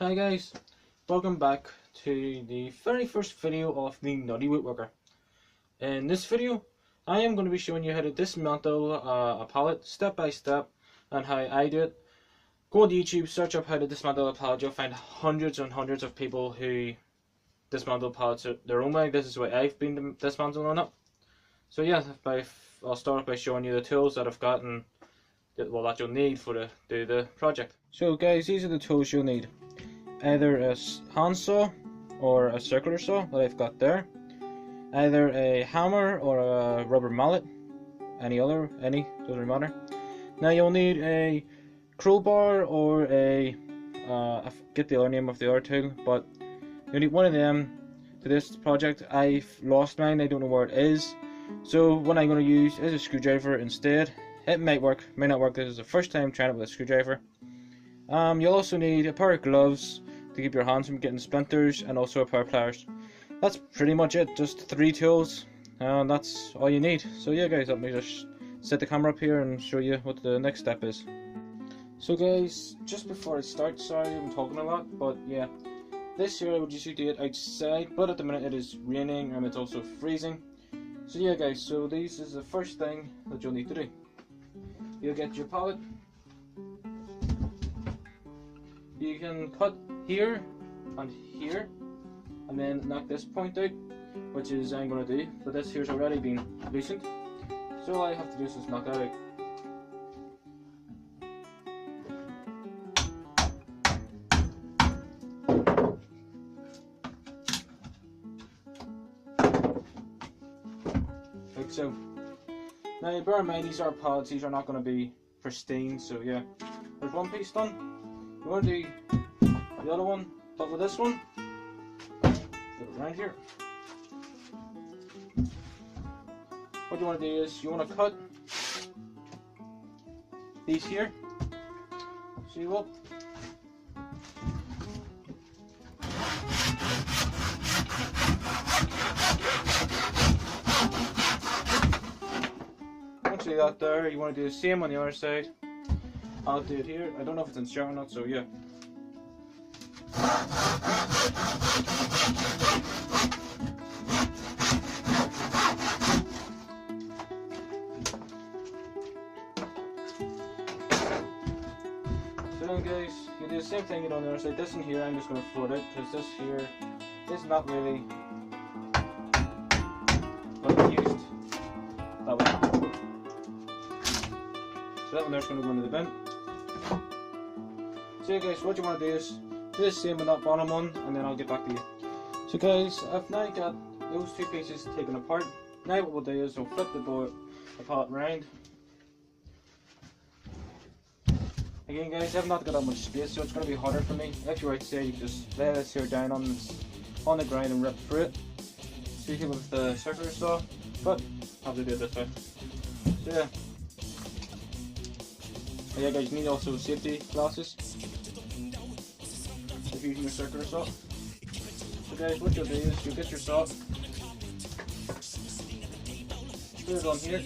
Hi guys, welcome back to the very first video of the Nutty Woodworker. In this video, I am going to be showing you how to dismantle a pallet step by step and how I do it. Go on YouTube, search up how to dismantle a pallet. You'll find hundreds and hundreds of people who dismantle pallets their own way. This is why I've been dismantling it. So yeah, I'll start by showing you the tools that I've got and that you'll need to do the project. So guys, these are the tools you'll need. Either a hand saw or a circular saw that I've got there, either a hammer or a rubber mallet, any doesn't matter. Now you'll need a crowbar or I forget the other name of the other tool, but you'll need one of them for this project. I've lost mine, I don't know where it is, so what I'm going to use is a screwdriver instead. It might work, may not work. This is the first time trying it with a screwdriver. You'll also need a pair of gloves to keep your hands from getting splinters, and also a pair of pliers. That's pretty much it, just 3 tools, and that's all you need. So yeah guys, let me just set the camera up here and show you what the next step is. So guys, just before I start, sorry I'm talking a lot, but yeah, this here I would usually do it outside, but at the minute it is raining and it's also freezing. So yeah guys, so this is the first thing that you'll need to do. You'll get your pallet. You can cut here and here and then knock this point out, which is I'm going to do, but this here's already been loosened, so all I have to do is just knock that out. Like so. Now bear in mind, these are pallets, these are not going to be pristine, so yeah, there's one piece done. You want to do the other one, but with this one, put it around here. What you want to do is you want to cut these here. See what? Once you got there, you want to do the same on the other side. I'll do it here. I don't know if it's in shot or not, so yeah. So then guys, you do the same thing you do on the other side. This in here I'm just going to float out, because this here is not really used that way. So that one there's going to go into the bin. So yeah guys, what you want to do is do the same with that bottom one, and then I'll get back to you. So guys, I've now got those 2 pieces taken apart. Now what we'll do is we'll flip the pallet round. Again guys, I've not got that much space, so it's going to be harder for me. If you're outside, you can just lay this here down on the ground and rip through it. So you can with the circular saw, but I have to do it this way. So yeah. Yeah guys, you need also safety glasses if you're using a circular saw. So guys, what you'll do is you'll get your saw, put it on here,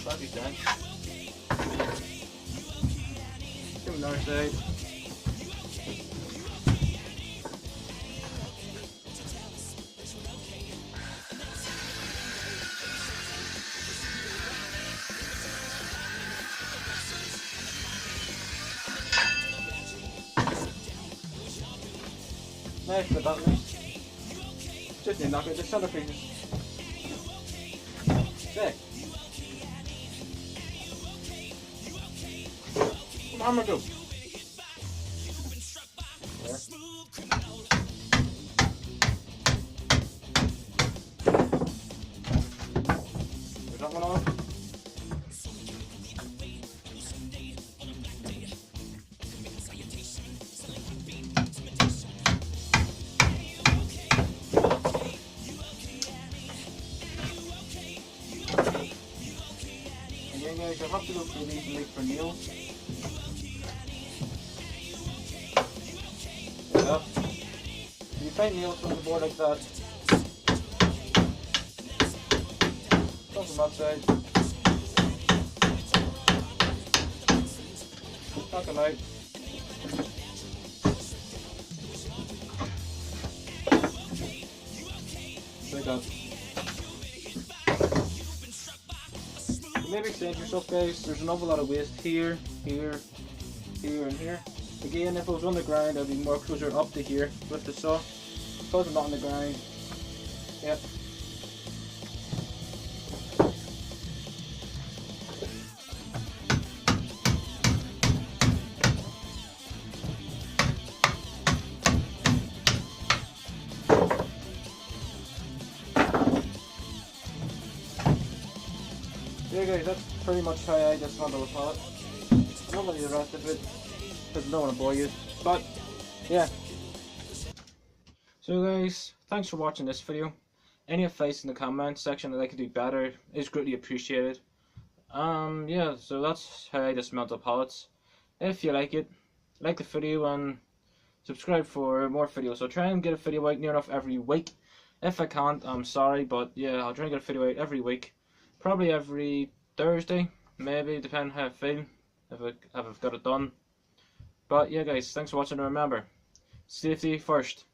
back it down, do another side. Now for that loose, just need to knock out the center pieces. There. Come on, hammer go. There. There's that one off. Guys, you'll have to go through these and look for nails. There you go. tight nails on the board like that. Come from that side. Knock them out. Like that. Maybe extend yourself, guys. There's an awful lot of waste here, here, here, and here. Again, if it was on the ground, I'd be more closer up to here with the saw. Because I'm not on the ground. Yep. Yeah guys, that's pretty much how I dismantle the pallet. I'm not going to do the rest of it because I don't want to bore you. But yeah. So guys, thanks for watching this video. Any advice in the comments section that I could do better is greatly appreciated. Yeah, so that's how I dismantle pallets. If you like it, like the video and subscribe for more videos. I'll try and get a video out near enough every week. If I can't, I'm sorry, but yeah, I'll try and get a video out every week. Probably every Thursday, maybe, depending how I feel, if I've got it done. But yeah guys, thanks for watching, and remember, safety first.